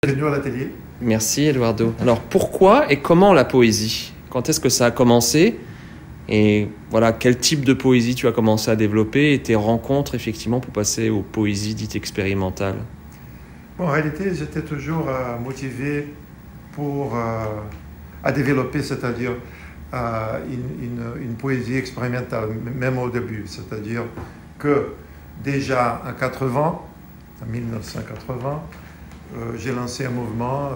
Bienvenue à l'atelier. Merci Eduardo. Alors pourquoi et comment la poésie? Quand est-ce que ça a commencé? Et voilà, quel type de poésie tu as commencé à développer et tes rencontres effectivement pour passer aux poésies dites expérimentales? Bon, en réalité, j'étais toujours motivé à développer, c'est-à-dire une poésie expérimentale, même au début. C'est-à-dire que déjà en 1980, j'ai lancé un mouvement,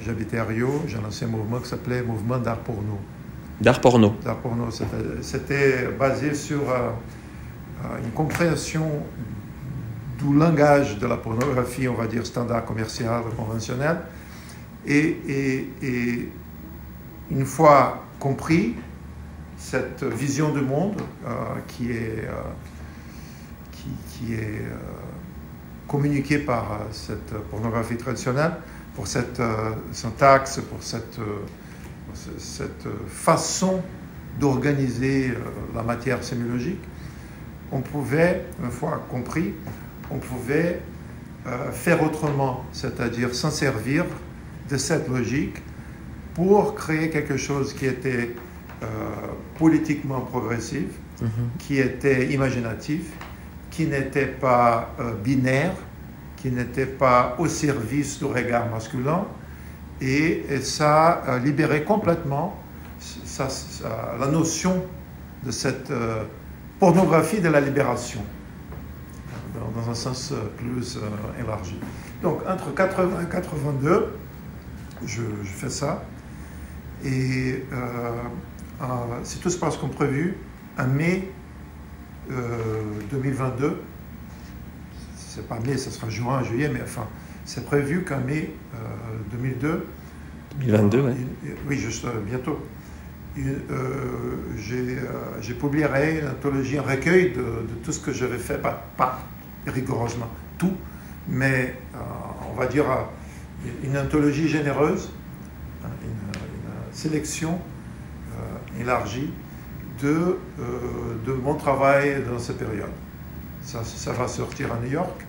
j'habitais à Rio, j'ai lancé un mouvement qui s'appelait Mouvement d'art porno. D'art porno. D'art porno, c'était basé sur une compréhension du langage de la pornographie, on va dire standard commercial, conventionnel. Et une fois compris cette vision du monde qui est communiquée par cette pornographie traditionnelle, pour cette syntaxe, pour cette façon d'organiser la matière sémiologique, on pouvait, une fois compris, on pouvait faire autrement, c'est-à-dire s'en servir de cette logique pour créer quelque chose qui était politiquement progressif, qui était imaginatif, qui n'était pas binaire, qui n'était pas au service du regard masculin, et ça a libéré complètement la notion de cette pornographie de la libération, dans un sens plus élargi. Donc, entre 80 et 82, je fais ça. Et si tout se passe comme prévu, en mai 2022, c'est pas mai, ça sera juin, juillet, mais enfin, c'est prévu qu'en mai 2022, ouais. Oui, juste bientôt. J'ai publié une anthologie, un recueil de tout ce que j'avais fait, pas rigoureusement tout, mais on va dire une anthologie généreuse, une sélection élargie de mon travail dans cette période. Ça va sortir à New York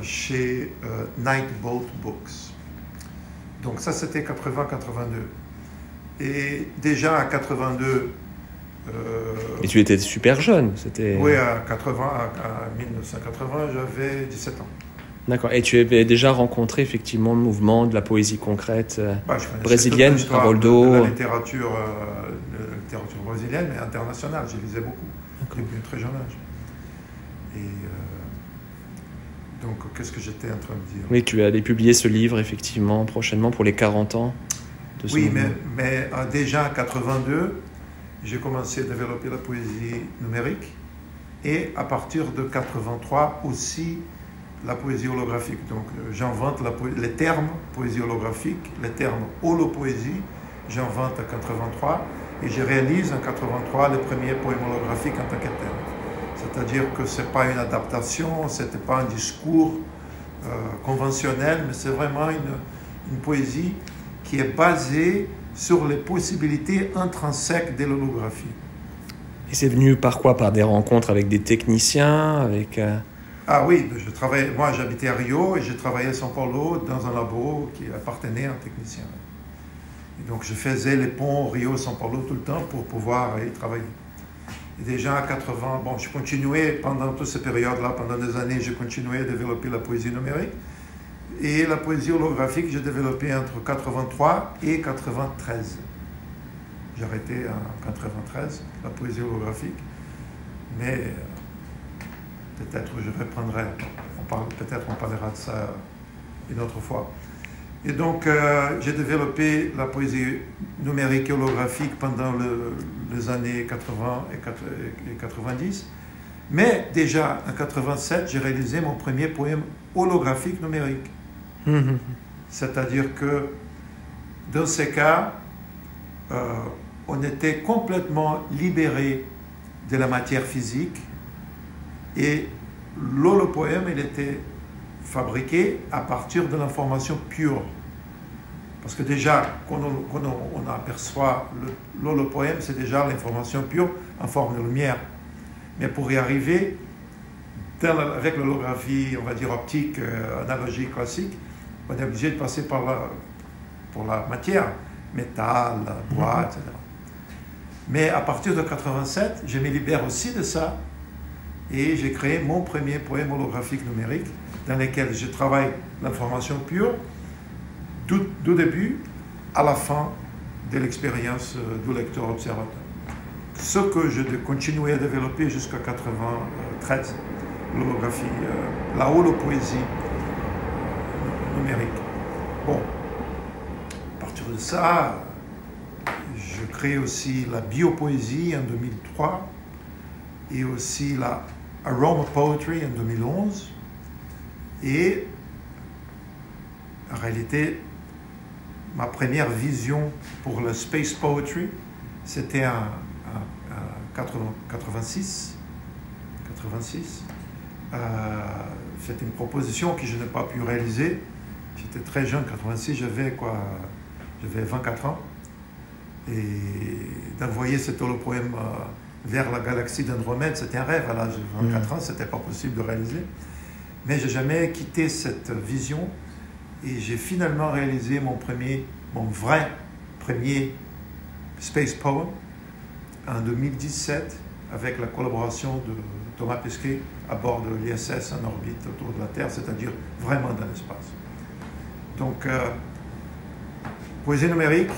chez Nightboat Books. Donc ça, c'était 80-82. Et déjà à 82... Et tu étais super jeune, c'était... Oui, à 1980, j'avais 17 ans. D'accord. Et tu avais déjà rencontré effectivement le mouvement de la poésie concrète brésilienne, Haroldo. De la littérature brésilienne, mais internationale. J'y lisais beaucoup, depuis un très jeune âge. Et donc, qu'est-ce que j'étais en train de dire? Oui, tu allais publier ce livre effectivement prochainement pour les 40 ans de ce mouvement. mais déjà en 82, j'ai commencé à développer la poésie numérique et à partir de 83 aussi la poésie holographique. Donc j'invente les termes poésie holographique, les termes holopoésie, j'invente en 83 et je réalise en 83 les premiers poèmes holographiques en tant que tel. C'est-à-dire que ce n'est pas une adaptation, ce n'était pas un discours conventionnel, mais c'est vraiment une poésie qui est basée sur les possibilités intrinsèques de l'holographie. Et c'est venu par quoi? Par des rencontres avec des techniciens, avec... Ah oui, moi j'habitais à Rio et j'ai travaillé à São Paulo dans un labo qui appartenait à un technicien. Et donc je faisais les ponts Rio-São Paulo tout le temps pour pouvoir y travailler. Et déjà à 80, bon, je continuais pendant toute cette période-là, pendant des années, j'ai continué à développer la poésie numérique. Et la poésie holographique, j'ai développé entre 83 et 93. J'ai arrêté en 93, la poésie holographique. Mais peut-être je reprendrai. Peut-être on parlera de ça une autre fois. Et donc, j'ai développé la poésie numérique et holographique pendant les années 80 et 90. Mais déjà, en 87, j'ai réalisé mon premier poème holographique numérique. C'est-à-dire que, dans ces cas, on était complètement libéré de la matière physique et l'holopoème, il était fabriqué à partir de l'information pure. Parce que déjà, quand on aperçoit l'holopoème, c'est déjà l'information pure en forme de lumière. Mais pour y arriver, avec l'holographie, on va dire optique, analogique, classique, on est obligé de passer pour la matière, métal, bois, etc. Mais à partir de 87, je me libère aussi de ça et j'ai créé mon premier poème holographique numérique dans lequel je travaille l'information pure du début à la fin de l'expérience du lecteur-observateur. Ce que je continuais à développer jusqu'à 93, l'holographie, la holopoésie numérique. Bon, à partir de ça, je crée aussi la biopoésie en 2003 et aussi la aroma poetry en 2011. Et en réalité, ma première vision pour le space poetry, c'était en 86. C'était une proposition que je n'ai pas pu réaliser. J'étais très jeune, 86, j'avais 24 ans. Et d'envoyer cet holopoème vers la galaxie d'Andromède, c'était un rêve. À l'âge de 24 ans, ce n'était pas possible de réaliser. Mais je n'ai jamais quitté cette vision. Et j'ai finalement réalisé mon vrai premier space poem en 2017 avec la collaboration de Thomas Pesquet à bord de l'ISS en orbite autour de la Terre, c'est-à-dire vraiment dans l'espace. Donc, poésie numérique,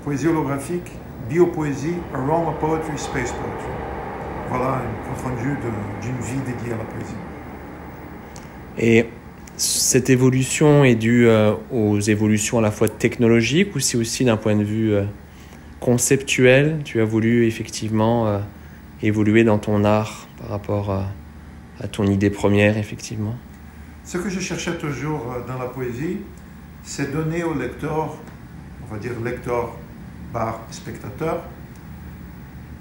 poésie holographique, biopoésie, aroma poetry, space poetry. Voilà un compte rendu d'une vie dédiée à la poésie. Et cette évolution est due aux évolutions à la fois technologiques ou c'est aussi d'un point de vue conceptuel? Tu as voulu effectivement évoluer dans ton art par rapport à ton idée première, effectivement? Ce que je cherchais toujours dans la poésie, c'est donner au lecteur, on va dire lecteur par spectateur,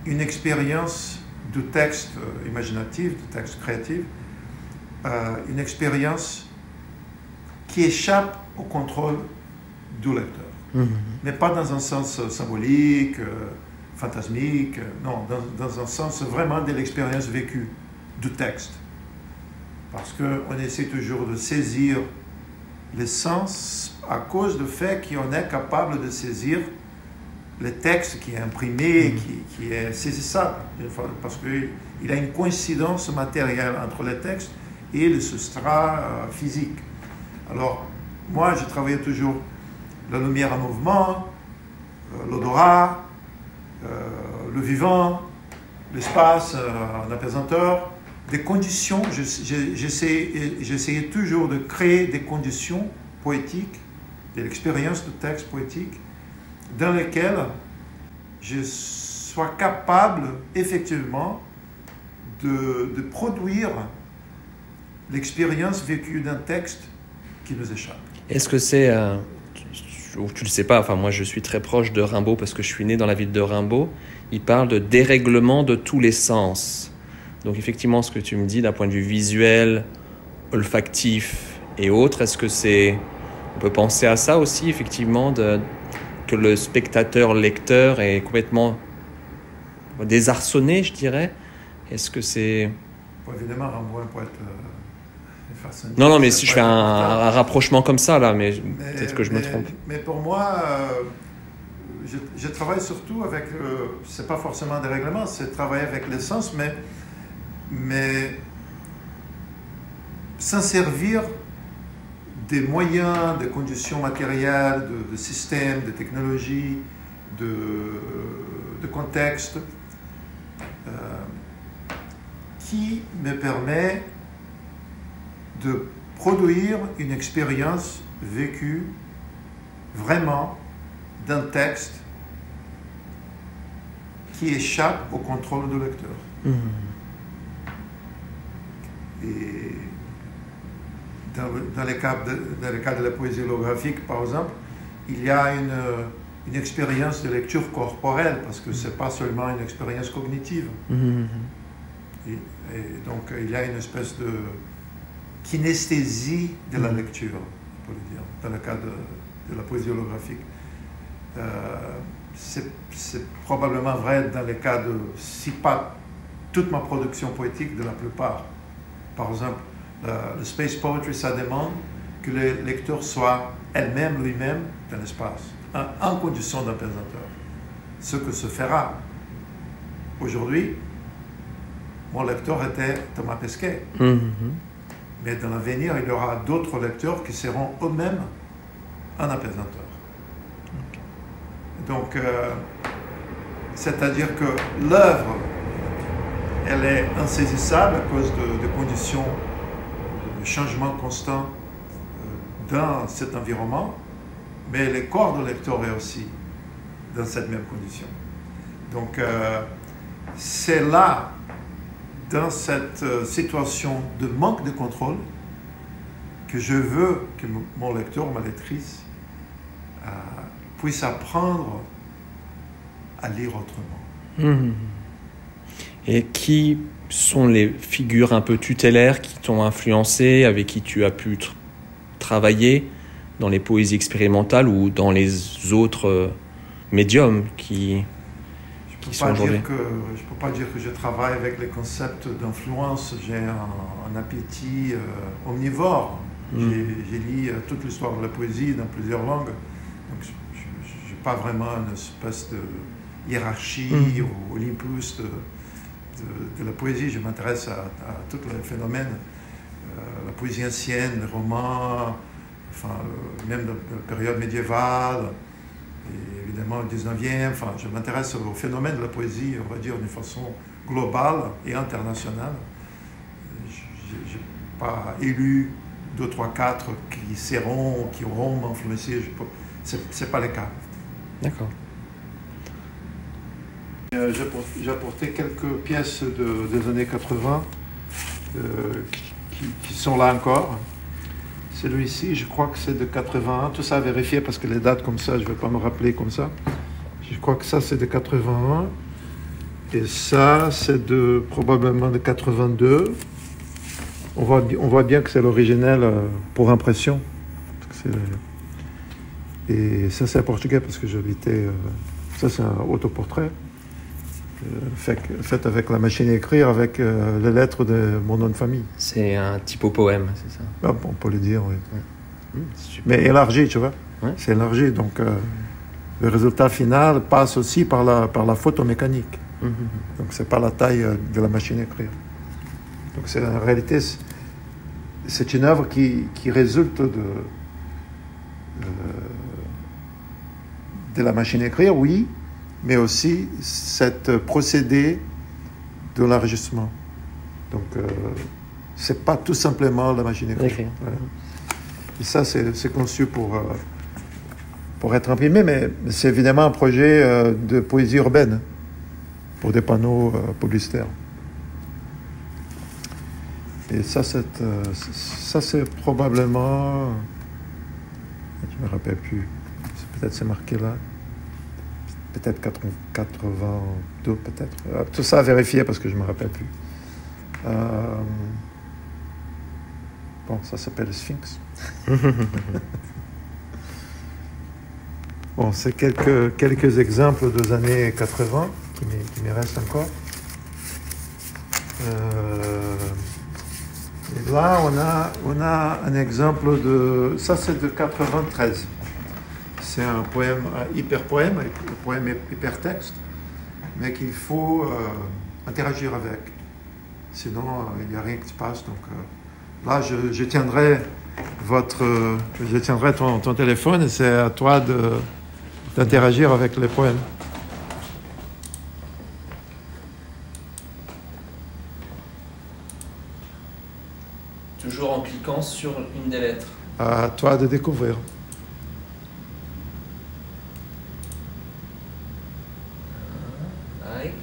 une expérience du texte imaginatif, du texte créatif, une expérience qui échappe au contrôle du lecteur. Mais pas dans un sens symbolique, fantasmique, non, dans un sens vraiment de l'expérience vécue du texte. Parce qu'on essaie toujours de saisir les sens à cause du fait qu'on est capable de saisir le texte qui est imprimé, qui est saisissable, parce qu'il a une coïncidence matérielle entre le texte et le substrat physique. Alors, moi, je travaillais toujours la lumière en mouvement, l'odorat, le vivant, l'espace en apesanteur, des conditions. J'essayais toujours de créer des conditions poétiques, de l'expérience de texte poétique, dans lesquelles je sois capable, effectivement, de produire l'expérience vécue d'un texte qui nous échappe. Est-ce que c'est... tu le sais pas, enfin moi je suis très proche de Rimbaud parce que je suis né dans la ville de Rimbaud. Il parle de dérèglement de tous les sens. Donc effectivement, ce que tu me dis d'un point de vue visuel, olfactif et autres, est-ce que c'est... On peut penser à ça aussi, effectivement, que le spectateur-lecteur est complètement désarçonné, je dirais. Est-ce que c'est... Bon, évidemment, Rimbaud est un poète... Non, mais si je fais un rapprochement comme ça, là, mais peut-être que je me trompe. Mais pour moi, je travaille surtout avec... c'est pas forcément des règlements, c'est travailler avec l'essence, mais s'en servir des moyens, des conditions matérielles, de systèmes, de technologies, de contexte, qui me permet de produire une expérience vécue vraiment d'un texte qui échappe au contrôle du lecteur. Et dans le cas de la poésie holographique, par exemple, il y a une expérience de lecture corporelle, parce que ce n'est pas seulement une expérience cognitive. Et donc, il y a une espèce de kinesthésie de la lecture, on peut le dire, dans le cas de la poésie holographique. C'est probablement vrai dans le cas de, si pas toute ma production poétique, de la plupart. Par exemple, le space poetry, ça demande que le lecteur soit elle-même, lui-même, dans l'espace, en condition d'apesanteur. Ce que se fera aujourd'hui, mon lecteur était Thomas Pesquet. Mais dans l'avenir, il y aura d'autres lecteurs qui seront eux-mêmes en apesanteur. Donc, c'est-à-dire que l'œuvre, elle est insaisissable à cause de conditions de changement constant dans cet environnement, mais le corps de lecteur est aussi dans cette même condition. Donc, c'est là, dans cette situation de manque de contrôle, que je veux que mon lecteur, ma lectrice, puisse apprendre à lire autrement. Et qui sont les figures un peu tutélaires qui t'ont influencé, avec qui tu as pu travailler dans les poésies expérimentales ou dans les autres médiums qui sont aujourd'hui? Je ne peux pas dire que je travaille avec les concepts d'influence. J'ai un appétit omnivore. J'ai lu toute l'histoire de la poésie dans plusieurs langues. Donc, je n'ai pas vraiment une espèce de hiérarchie ou Olympus de la poésie. Je m'intéresse à tous les phénomènes. La poésie ancienne, les romans, enfin, même dans la période médiévale, et évidemment le 19e. Enfin, je m'intéresse au phénomène de la poésie, on va dire, d'une façon globale et internationale. Je n'ai pas élu 2, 3, 4 qui auront influencé. Ce n'est pas le cas. D'accord. J'ai apporté quelques pièces des années 80 qui sont là encore. Celui-ci, je crois que c'est de 81. Tout ça à vérifier parce que les dates comme ça, je ne vais pas me rappeler comme ça. Je crois que ça, c'est de 81. Et ça, c'est probablement de 82. On voit bien que c'est l'originel pour impression. Et ça, c'est portugais parce que j'habitais... ça, c'est un autoportrait. Fait avec la machine à écrire, avec les lettres de mon nom de famille. C'est un typo-poème, c'est ça? Ah, on peut le dire, oui. Mais élargi, tu vois. Ouais. C'est élargi, donc le résultat final passe aussi par la photomécanique. Donc c'est pas la taille de la machine à écrire. Donc en réalité, c'est une œuvre qui résulte de la machine à écrire, oui, mais aussi cet procédé de l'enregistrement. Donc, c'est pas tout simplement la machine à écrire. Ouais. Et ça, c'est conçu pour être imprimé, mais c'est évidemment un projet de poésie urbaine pour des panneaux publicitaires. Et ça, c'est probablement... Je ne me rappelle plus. Peut-être c'est marqué là. Peut-être 82, peut-être. Tout ça à vérifier parce que je ne me rappelle plus. Bon, ça s'appelle le Sphinx. Bon, c'est quelques exemples des années 80 qui me restent encore. Et là, on a un exemple de... Ça, c'est de 93. C'est un poème, un hyper-poème, un poème hypertexte, mais qu'il faut interagir avec. Sinon, il n'y a rien qui se passe. Donc, là, je tiendrai ton téléphone et c'est à toi d'interagir avec les poèmes. Toujours en cliquant sur une des lettres. À toi de découvrir. Like.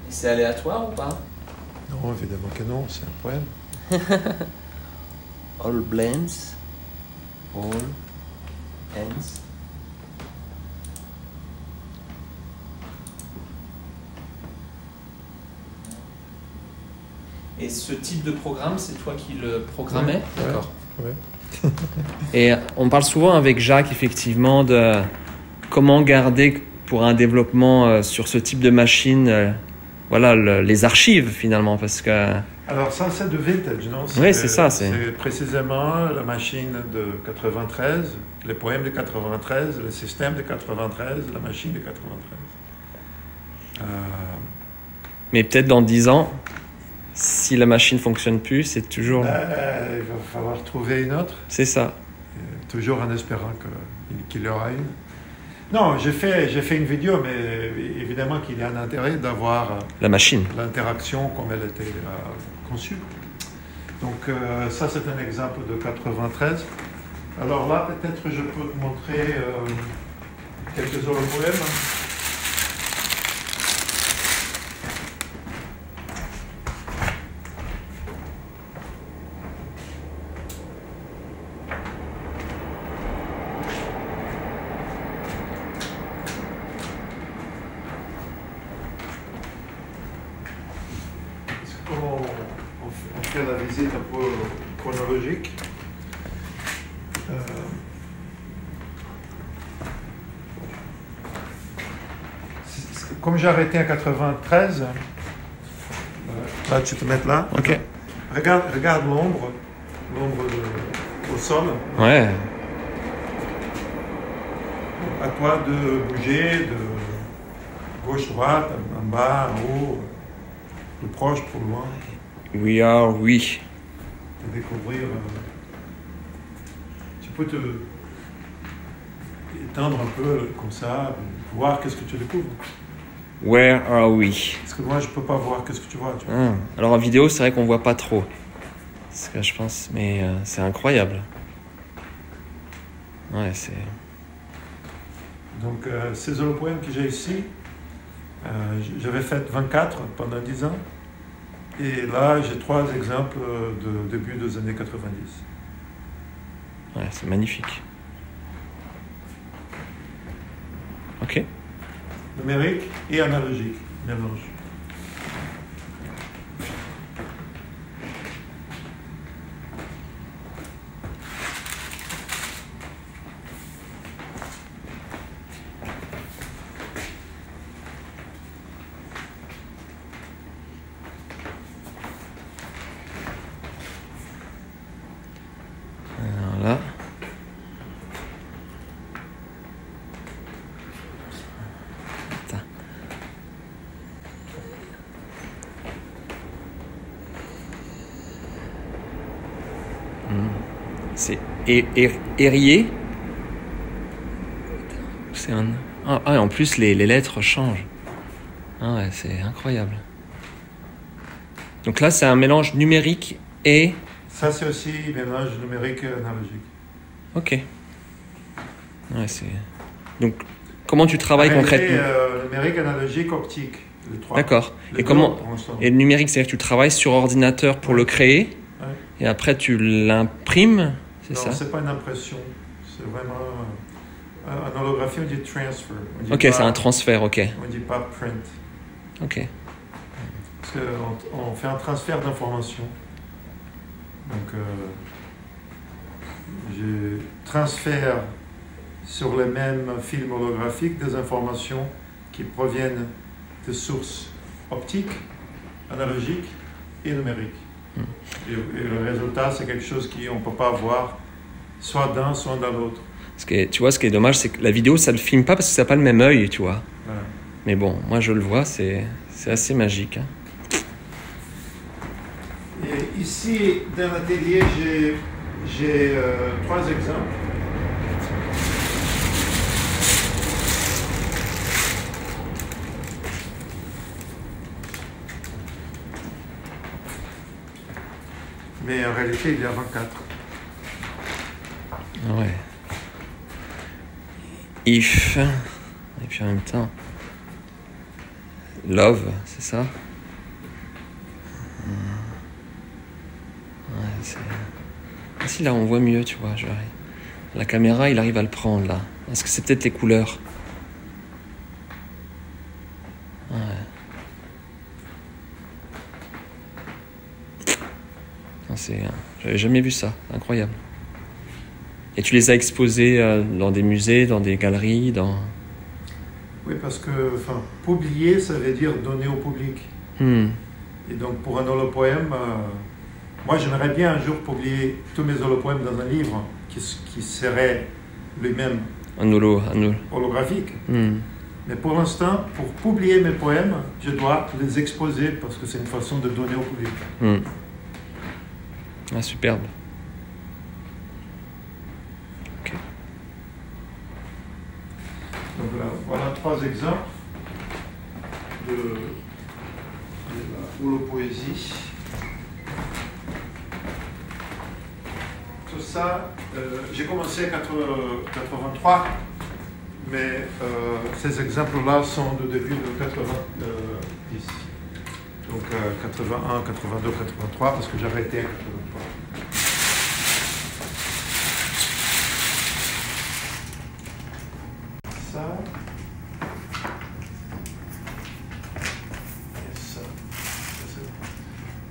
Et c'est aléatoire ou pas? Non, évidemment que non, c'est un poème. All blends, all ends. Et ce type de programme, c'est toi qui le programmais? Ouais, d'accord. Ouais. Et on parle souvent avec Jacques, effectivement, de comment garder pour un développement sur ce type de machine voilà, les archives finalement, parce que... Alors ça, c'est de vintage, non? Oui, c'est ça. C'est précisément la machine de 93, les poèmes de 93, le système de 93, la machine de 93. Mais peut-être dans 10 ans, si la machine ne fonctionne plus, c'est toujours... Il va falloir trouver une autre. C'est ça. Toujours en espérant qu'il y aura une. Non, j'ai fait une vidéo, mais évidemment qu'il y a un intérêt d'avoir la machine, l'interaction comme elle était conçue. Donc ça, c'est un exemple de 93. Alors là, peut-être je peux te montrer quelques autres poèmes. On fait la visite un peu chronologique. Comme j'ai arrêté en 93, là tu te mets là. Ok. Regarde l'ombre au sol. Ouais. À toi de bouger de gauche-droite, en bas, en haut, de proche pour loin. We are we. De découvrir. Tu peux te étendre un peu comme ça, voir qu'est-ce que tu découvres. Where are we? Parce que moi, je peux pas voir qu'est-ce que tu vois. Alors en vidéo, c'est vrai qu'on voit pas trop. C'est ce que je pense, mais c'est incroyable. Ouais, c'est... Donc, ces holopoèmes que j'ai ici, j'avais fait 24 pendant 10 ans. Et là, j'ai 3 exemples de début des années 90. Ouais, c'est magnifique. Ok. Numérique et analogique, mélange. Alors là. C'est Érié. C'est un... Ah, et en plus, les lettres changent. Ah ouais, c'est incroyable. Donc là, c'est un mélange numérique et... Ça, c'est aussi mélange numérique et analogique. Ok. Ouais, c'est... Donc, comment tu travailles concrètement? Numérique, analogique, optique. Les 3. D'accord. Et comment... Et le numérique, c'est-à-dire que tu travailles sur ordinateur pour le créer, et après tu l'imprimes, c'est ça? Non, c'est pas une impression. C'est vraiment... en holographie, on dit transfer. Ok, c'est un transfert, ok. On dit pas print. Ok. Parce qu'on fait un transfert d'informations. Donc, je transfère sur les mêmes films holographiques des informations qui proviennent de sources optiques, analogiques et numériques. Et le résultat, c'est quelque chose qu'on ne peut pas voir soit d'un, soit dans l'autre. Tu vois, ce qui est dommage, c'est que la vidéo, ça ne le filme pas parce que ça n'a pas le même œil, tu vois. Ouais. Mais bon, moi je le vois, c'est assez magique. Hein. Et ici, dans l'atelier, j'ai 3 exemples. Mais en réalité, il y a 24. Ouais. If. Et puis en même temps. Love, c'est ça? Ouais, c'est... Ah, si là on voit mieux, tu vois. La caméra, il arrive à le prendre là. Est-ce que c'est peut-être les couleurs? Ouais. J'avais jamais vu ça, incroyable. Et tu les as exposés dans des musées, dans des galeries, dans... Oui, parce que publier, ça veut dire donner au public. Et donc pour un holopoème, moi j'aimerais bien un jour publier tous mes holopoèmes dans un livre qui serait lui-même holographique. Mais pour l'instant, pour publier mes poèmes, je dois les exposer parce que c'est une façon de donner au public. Ah, superbe. Okay. Donc voilà 3 exemples de la holopoésie. Tout ça, j'ai commencé en 83. Mais ces exemples-là sont de début de 90. Donc 81, 82, 83, parce que j'ai arrêté en 83. Ça. Et ça.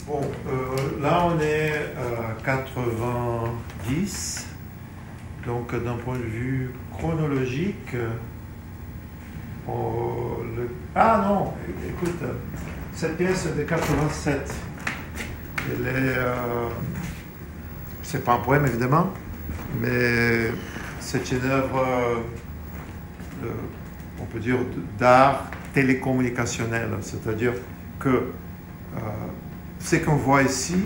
Bon, là on est à 90. Donc, d'un point de vue chronologique, ah non, écoute, cette pièce est de 87. Elle est, c'est pas un poème évidemment, mais c'est une œuvre, on peut dire, d'art télécommunicationnel. C'est-à-dire que ce qu'on voit ici,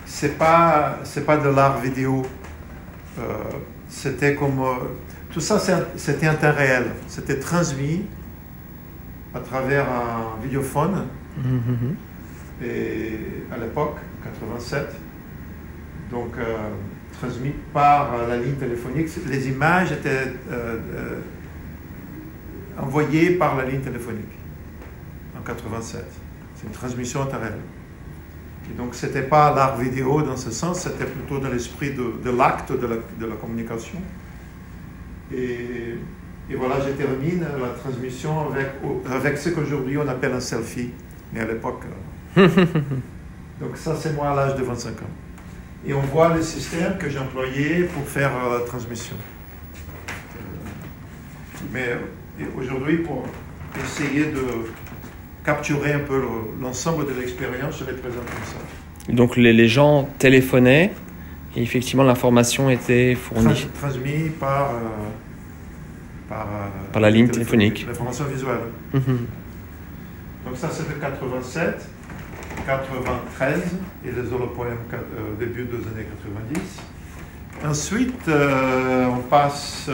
c'est pas de l'art vidéo. C'était comme tout ça, c'était un temps réel. C'était transmis à travers un vidéophone. Et à l'époque, 87, donc transmis par la ligne téléphonique. Les images étaient envoyées par la ligne téléphonique en 87. C'est une transmission en temps réel. Et donc, ce n'était pas l'art vidéo dans ce sens, c'était plutôt dans l'esprit de l'acte de la communication. Et voilà, je termine la transmission avec ce qu'aujourd'hui on appelle un selfie, mais à l'époque. Donc, ça, c'est moi à l'âge de 25 ans. Et on voit le système que j'ai employé pour faire la transmission. Mais aujourd'hui, pour essayer de capturer un peu l'ensemble de l'expérience, je les présente comme ça. Donc les gens téléphonaient et effectivement l'information était fournie. Transmise par la ligne téléphonique. L'information visuelle. Donc ça c'est de 87, 93 et les holopoèmes début des années 90. Ensuite, on passe,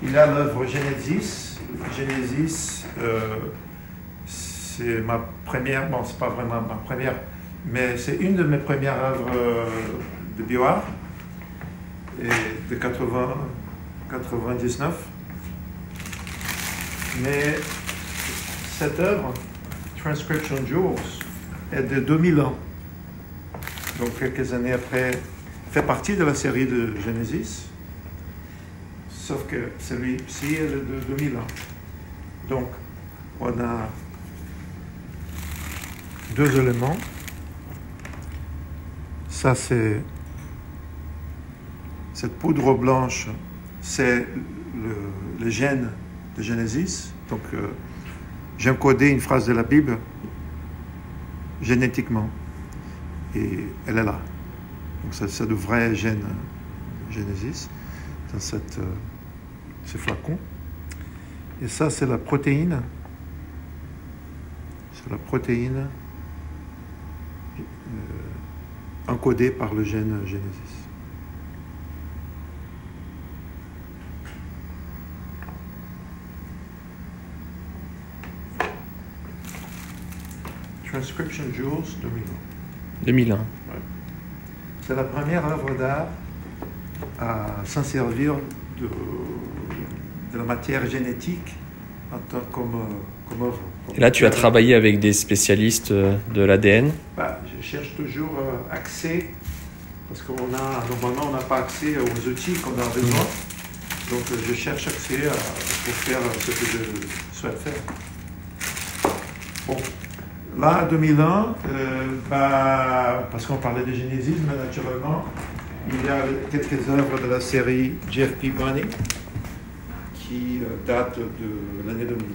il y a l'œuvre Genesis. Genesis, c'est ma première, c'est pas vraiment ma première, mais c'est une de mes premières œuvres de bioart, et de 99. Mais cette œuvre, Transcription Jewels, est de 2000 ans. Donc quelques années après, fait partie de la série de Genesis, sauf que celui-ci est de 2000 ans. Donc, on a 2 éléments. Ça, c'est cette poudre blanche, c'est le gène de Genesis. Donc, j'ai encodé une phrase de la Bible génétiquement. Et elle est là. Donc, c'est le vrai gène Genesis dans ces flacons. Et ça, c'est la protéine. C'est la protéine encodée par le gène Genesis. Transcription Jewels, 2001. Ouais. C'est la première œuvre d'art à s'en servir de la matière génétique en tant comme œuvre. Et là, tu as travaillé avec des spécialistes de l'ADN? Je cherche toujours accès, parce que normalement, on n'a pas accès aux outils qu'on a besoin. Donc, je cherche accès pour faire ce que je souhaite faire. Bon, là, 2001, parce qu'on parlait de génésisme, naturellement, il y a quelques œuvres de la série Jeff P. Bunny qui datent de l'année 2000.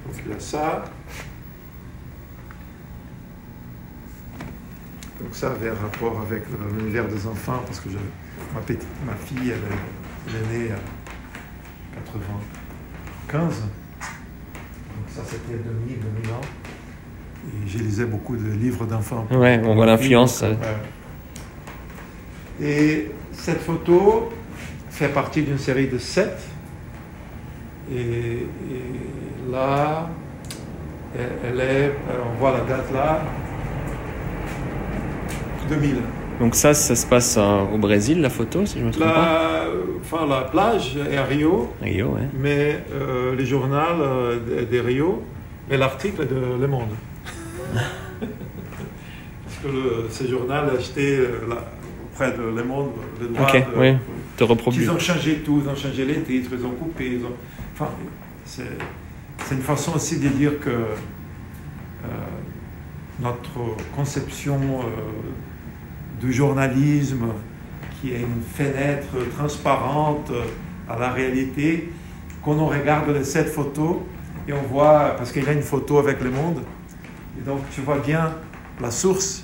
Donc il y a ça. Donc ça avait un rapport avec l'univers des enfants, parce que ma fille, elle est née à 95. Donc ça, c'était 2000 ans. Et je lisais beaucoup de livres d'enfants. Ouais, on voit l'influence. Et cette photo fait partie d'une série de 7. Et là, on voit la date là, 2000. Donc ça se passe au Brésil, la photo, si je me trompe pas. Enfin, la plage est à Rio. Rio, ouais. Mais le journal de Rio et l'article de Le Monde. Parce que ce journal a acheté auprès de Le Monde le droit de reproduire. Ils ont changé tout, ils ont changé les titres, ils ont coupé. Enfin, c'est une façon aussi de dire que notre conception du journalisme, qui est une fenêtre transparente à la réalité, quand on regarde les 7 photos, et on voit, parce qu'il y a une photo avec Le Monde, et donc tu vois bien la source,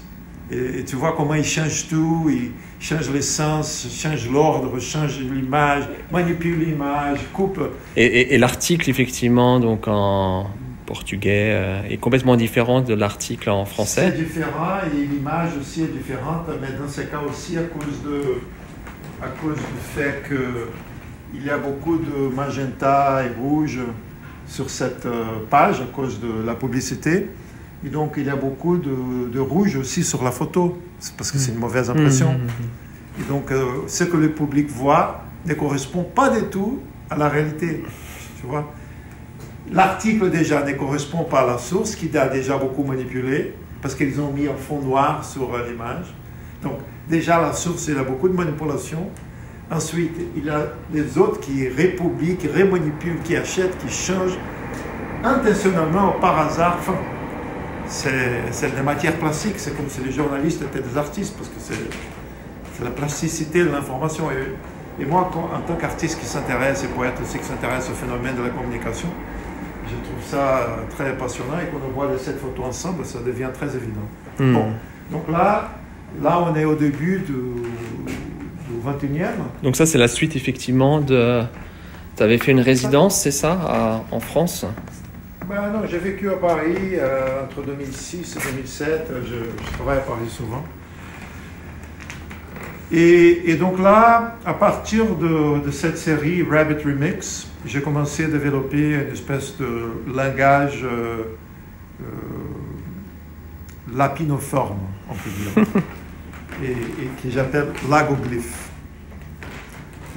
et tu vois comment il change tout, il change les sens, change l'ordre, change l'image, manipule l'image, coupe. Et l'article, effectivement, donc en portugais, est complètement différent de l'article en français. C'est différent, et l'image aussi est différente, mais dans ce cas aussi, à cause du fait qu'il y a beaucoup de magenta et rouge sur cette page, à cause de la publicité. Et donc, il y a beaucoup de rouge aussi sur la photo, parce que c'est une mauvaise impression. Et donc, ce que le public voit ne correspond pas du tout à la réalité. Tu vois, l'article déjà ne correspond pas à la source, qui a déjà beaucoup manipulé, parce qu'ils ont mis un fond noir sur l'image. Donc, déjà, la source, il y a beaucoup de manipulation. Ensuite, il y a les autres qui republient, qui remanipulent, qui achètent, qui changent intentionnellement ou par hasard. Enfin, c'est des matières plastiques, c'est comme si les journalistes étaient des artistes, parce que c'est la plasticité de l'information. Et moi, en tant qu'artiste qui s'intéresse, et poète aussi qui s'intéresse au phénomène de la communication, je trouve ça très passionnant, et quand on voit les 7 photos ensemble, ça devient très évident. Bon, donc là, on est au début du 21e. Donc ça, c'est la suite, effectivement, de... Tu avais fait une résidence, c'est ça, en France? Ben non, j'ai vécu à Paris entre 2006 et 2007. Je travaille à Paris souvent. Et donc là, à partir de cette série Rabbit Remix, j'ai commencé à développer une espèce de langage lapinoforme, on peut dire, et que j'appelle lagoglyphe.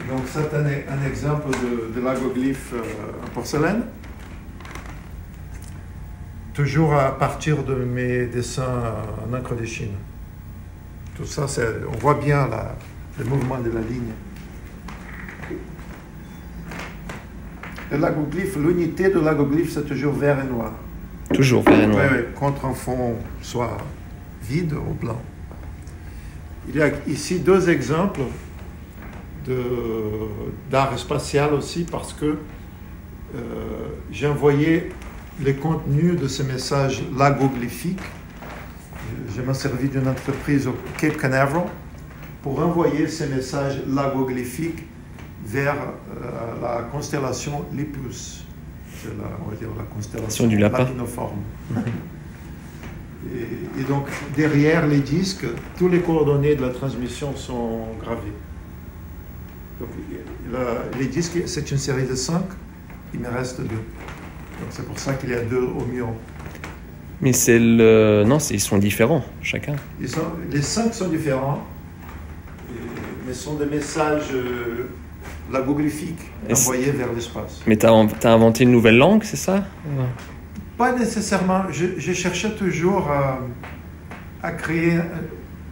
Donc c'est un exemple de lagoglyphe en porcelaine. Toujours à partir de mes dessins en encre de Chine. Tout ça, on voit bien le mouvement de la ligne. Le lagoglyphe, l'unité de lagoglyphe, c'est toujours vert et noir. Toujours vert et noir. Oui, contre un fond soit vide ou blanc. Il y a ici 2 exemples d'art spatial aussi, parce que j'ai envoyé les contenus de ces messages lagoglyphiques. Je m'ai servi d'une entreprise au Cape Canaveral pour envoyer ces messages lagoglyphiques vers la constellation Lepus. C'est on va dire la constellation du lapin. Lapinoforme. Et donc, derrière les disques, tous les coordonnées de la transmission sont gravées. Donc, les disques, c'est une série de 5, il me reste 2. Donc c'est pour ça qu'il y a 2 homios. Mais non, ils sont différents, chacun. Les 5 sont différents, mais sont des messages lagoglyphiques envoyés vers l'espace. Mais tu as inventé une nouvelle langue, c'est ça? Pas nécessairement. Je cherchais toujours à créer,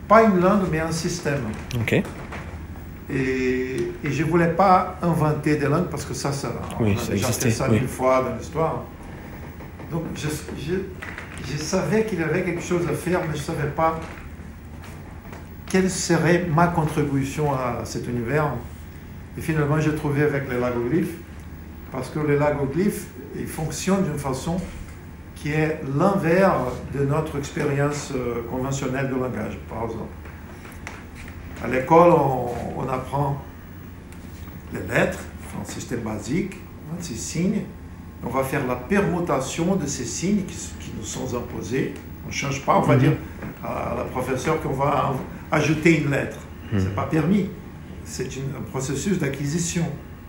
pas une langue, mais un système. Ok. Et je ne voulais pas inventer des langues, parce que ça oui, on a déjà fait ça une fois dans l'histoire. Donc je savais qu'il y avait quelque chose à faire, mais je ne savais pas quelle serait ma contribution à cet univers. Et finalement, j'ai trouvé avec les lagoglyphes, Parce que les logoglyphes, ils fonctionnent d'une façon qui est l'inverse de notre expérience conventionnelle de langage, par exemple. À l'école, on apprend les lettres, un système basique, 26 signes. On va faire la permutation de ces signes qui nous sont imposés. On ne change pas, on va dire à la professeure qu'on va ajouter une lettre. Ce n'est pas permis. C'est un processus d'acquisition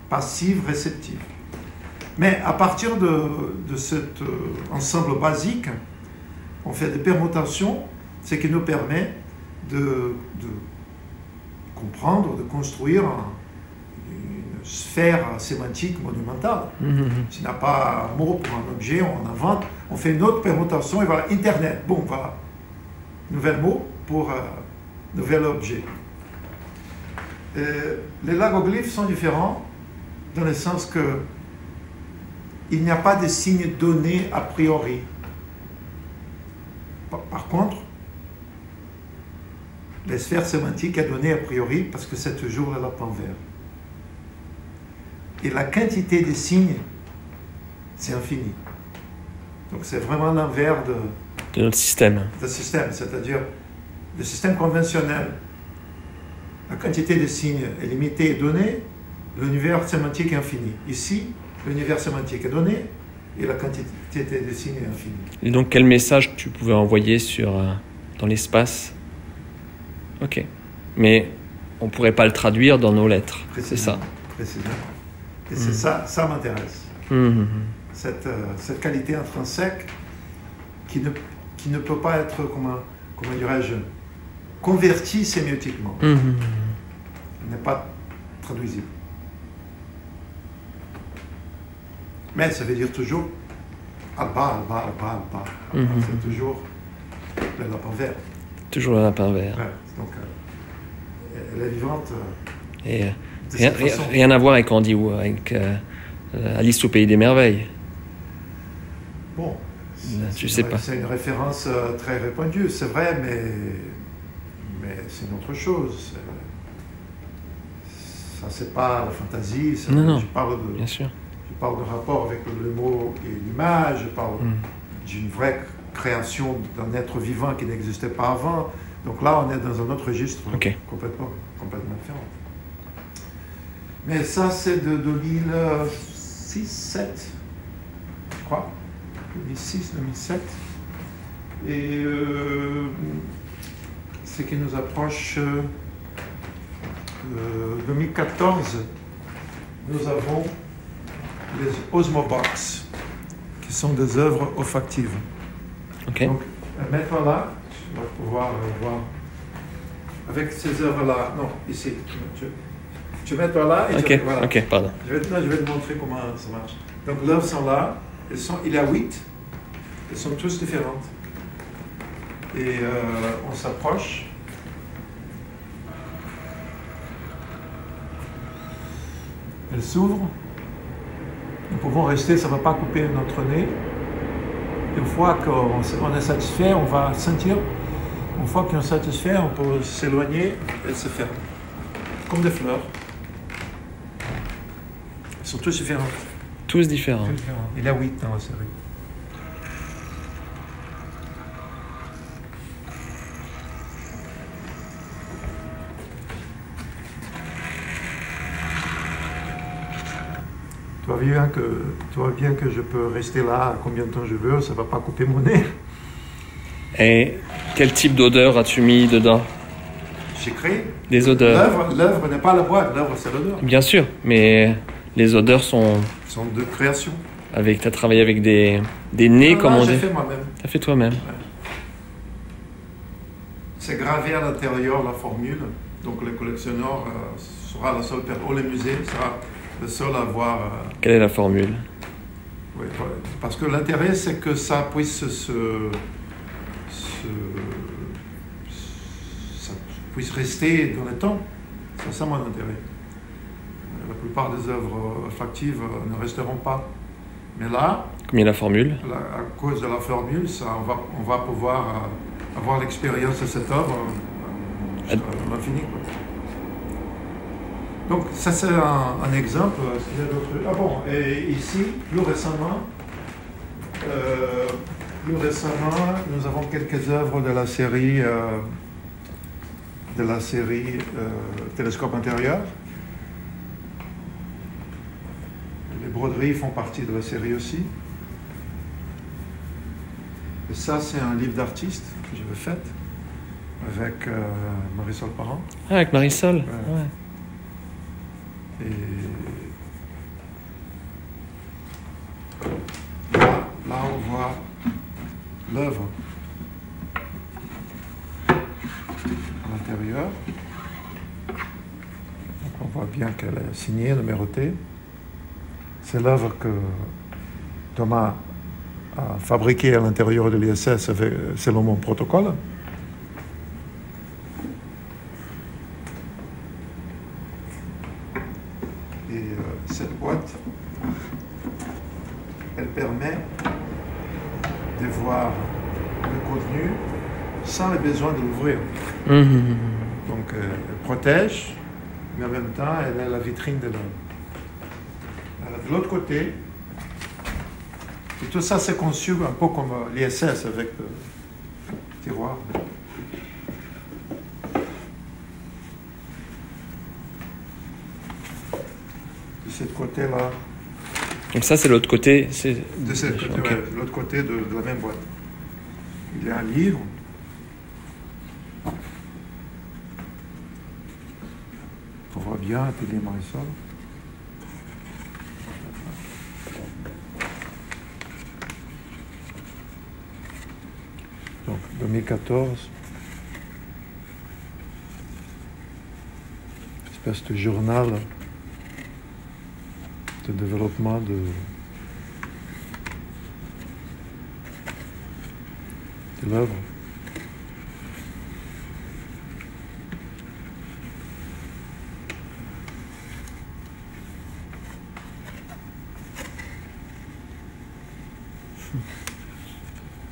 passive-réceptive. Mais à partir de cet ensemble basique, on fait des permutations, ce qui nous permet de comprendre, de construire une sphère sémantique monumentale. S'il n'y a pas un mot pour un objet, on invente, on fait une autre permutation et voilà, Internet. Bon, voilà, nouvel mot pour nouvel objet. Les logoglyphes sont différents dans le sens que il n'y a pas de signes donnés a priori. Par contre, la sphère sémantique est donnée a priori parce que c'est toujours le lapin vert. Et la quantité de signes, c'est infini. Donc c'est vraiment l'inverse de notre système. C'est-à-dire le système conventionnel. La quantité de signes est limitée et donnée, l'univers sémantique est infini. Ici, l'univers sémantique est donné et la quantité de signes est infinie. Et donc, quel message tu pouvais envoyer dans l'espace? Ok. Mais on ne pourrait pas le traduire dans nos lettres. C'est ça. Précisément. Et c'est ça m'intéresse. Cette qualité intrinsèque qui ne peut pas être, comment dirais-je, convertie sémiotiquement. Elle n'est pas traduisible. Mais ça veut dire toujours Alba. C'est toujours le lapin vert. Toujours le lapin vert. Ouais, donc, elle est vivante. Et rien à voir avec Andy ou avec Alice au Pays des Merveilles. Bon, je sais pas. C'est une référence très répandue, c'est vrai, mais c'est une autre chose. Ça, c'est pas la fantaisie. Non, je parle de, bien sûr. Je parle de rapport avec le mot et l'image, je parle d'une vraie création d'un être vivant qui n'existait pas avant. Donc là, on est dans un autre registre complètement différent. Mais ça, c'est de 2006-2007, je crois. 2006-2007. Et ce qui nous approche 2014, nous avons les Osmobox, qui sont des œuvres olfactives. Okay. Donc, mets-toi là, tu vas pouvoir voir. Avec ces œuvres-là, non, ici, tu mets-toi là et voilà. Ok, pardon. Je vais te montrer comment ça marche. Donc, les œuvres sont là, il y a 8, elles sont toutes différentes. Et on s'approche. Elles s'ouvrent. Nous pouvons rester, ça ne va pas couper notre nez. Une fois qu'on est satisfait, on va sentir. Une fois qu'on est satisfait, on peut s'éloigner et se fermer. Comme des fleurs. Ils sont tous différents. Tous différents. Il y a 8 dans la série. Tu vois bien que je peux rester là combien de temps je veux, ça ne va pas couper mon nez. Et quel type d'odeur as-tu mis dedans? J'ai créé. Des odeurs. L'œuvre n'est pas la boîte, l'œuvre c'est l'odeur. Bien sûr, mais les odeurs sont de création. Tu as travaillé avec des nez, comme on dit. J'ai fait moi-même. Tu as fait toi-même. Ouais. C'est gravé à l'intérieur la formule, donc le collectionneur sera la seule personne, ou le musée sera le seul à voir. Quelle est la formule? Oui, parce que l'intérêt c'est que ça puisse puisse rester dans le temps. C'est ça mon intérêt. La plupart des œuvres olfactives ne resteront pas. Mais là, combien la formule? À cause de la formule, on va pouvoir avoir l'expérience de cette œuvre à l'infini. Donc ça c'est un exemple. Il y a d'autres. Ah bon, et ici, plus récemment, nous avons quelques œuvres de la série Télescope intérieur. Les broderies font partie de la série aussi. Et ça, c'est un livre d'artiste que j'avais fait avec Marisol Parent. Ah, avec Marisol. Ouais. Et là, on voit l'œuvre à l'intérieur. Donc on voit bien qu'elle est signée, numérotée. C'est l'œuvre que Thomas a fabriquée à l'intérieur de l'ISS selon mon protocole. Cette boîte, elle permet de voir le contenu sans le besoin de l'ouvrir. Donc, elle protège, mais en même temps, elle est la vitrine de l'œuvre. De l'autre côté, et tout ça, c'est conçu un peu comme l'ISS avec le tiroir. De ce côté-là. Donc ça, c'est l'autre côté. De ce côté, okay. Ouais, de l'autre côté de la même boîte. Il y a un livre. On voit bien, Atelier Marisol. Donc, 2014. Espèce de journal de développement de l'œuvre.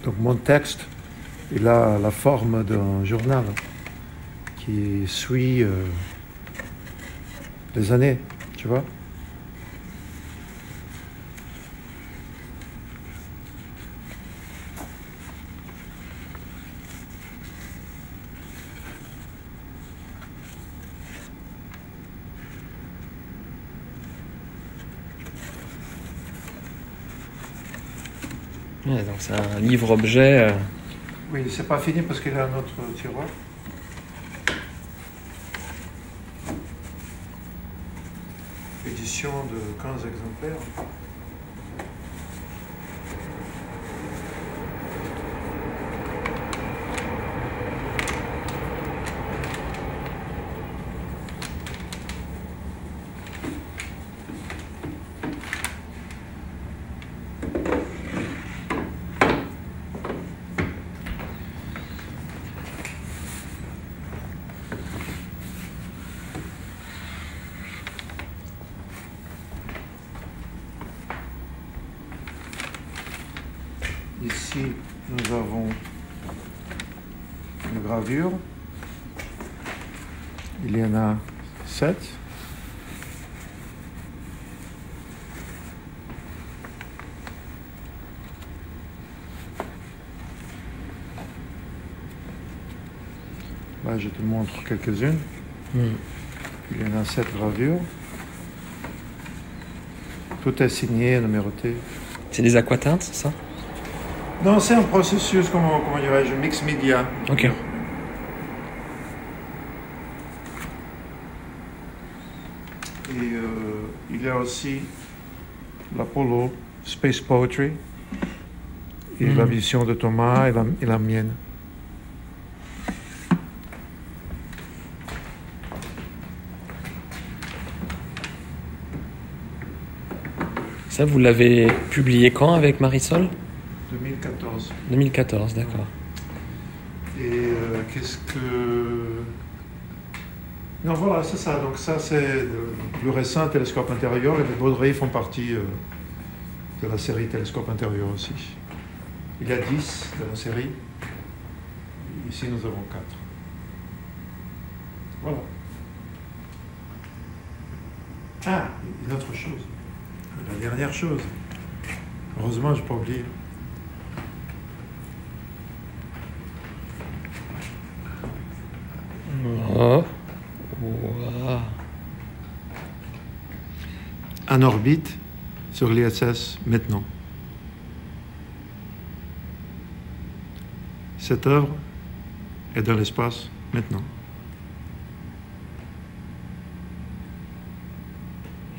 Donc mon texte, il a la forme d'un journal qui suit les années, tu vois. Ouais, donc c'est un livre-objet. Oui, c'est pas fini parce qu'il y a un autre tiroir. Édition de 15 exemplaires. Ici, nous avons une gravure. Il y en a 7. Là, je te montre quelques-unes. Il y en a 7 gravures. Tout est signé, numéroté. C'est des aquatintes, c'est ça? Non, c'est un processus, comment dirais-je, mix media. Ok. Et il y a aussi l'Apollo Space Poetry et la vision de Thomas et la mienne. Ça, vous l'avez publié quand avec Marisol? 2014. 2014, d'accord. Et qu'est-ce que... Non, voilà, c'est ça. Donc ça, c'est le plus récent Télescope intérieur. Et les broderies font partie de la série Télescope intérieur aussi. Il y a 10 de la série. Ici, nous avons 4. Voilà. Ah, une autre chose. La dernière chose. Heureusement, je n'ai pas oublié. Oh. Wow. En orbite sur l'ISS maintenant. Cette œuvre est dans l'espace maintenant.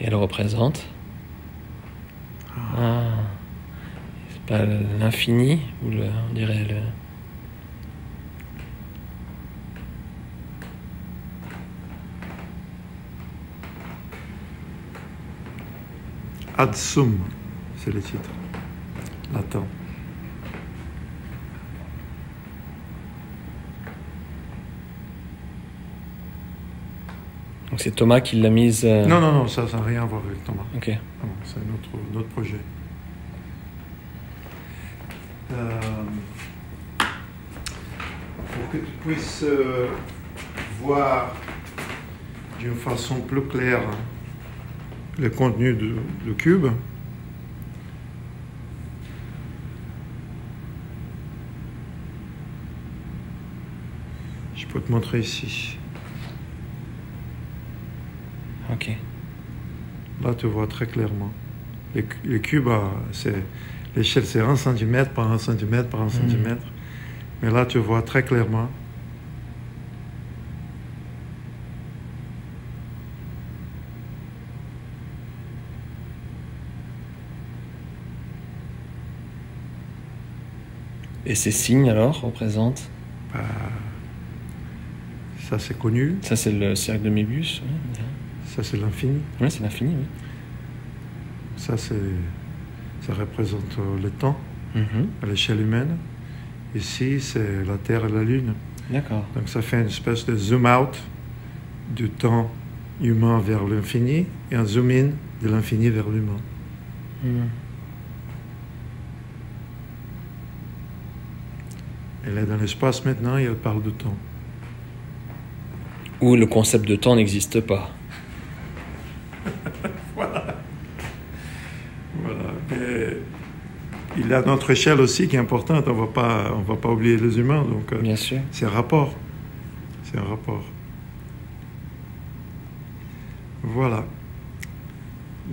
Et elle représente c'est pas l'infini ou on dirait le... Ad sum, c'est le titre. Latin. Donc c'est Thomas qui l'a mise... Non, ça n'a rien à voir avec Thomas. Ok. Non, c'est notre projet. Pour que tu puisses voir d'une façon plus claire le contenu du cube, je peux te montrer ici. Ok. Là, tu vois très clairement. Le cube, l'échelle, c'est 1 cm par 1 cm par 1 cm. Mais là, tu vois très clairement. Et ces signes, alors, représentent Ça, c'est connu. Ça, c'est le cercle de Mébius. Oui. Ça, c'est l'infini. Oui, c'est l'infini, oui. Ça représente le temps à l'échelle humaine. Ici, c'est la Terre et la Lune. D'accord. Donc, ça fait une espèce de zoom-out du temps humain vers l'infini et un zoom-in de l'infini vers l'humain. Elle est dans l'espace maintenant et elle parle de temps. Où le concept de temps n'existe pas. Voilà. Mais il y a notre échelle aussi qui est importante. On va pas oublier les humains. Donc, bien sûr. C'est un rapport. C'est un rapport. Voilà.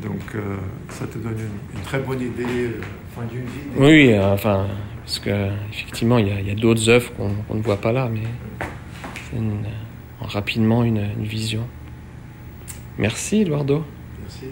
Donc, ça te donne une très bonne idée d'une vie. Oui, enfin, parce que effectivement, il y a d'autres œuvres qu'on ne voit pas là, mais c'est rapidement une vision. Merci, Eduardo. Merci.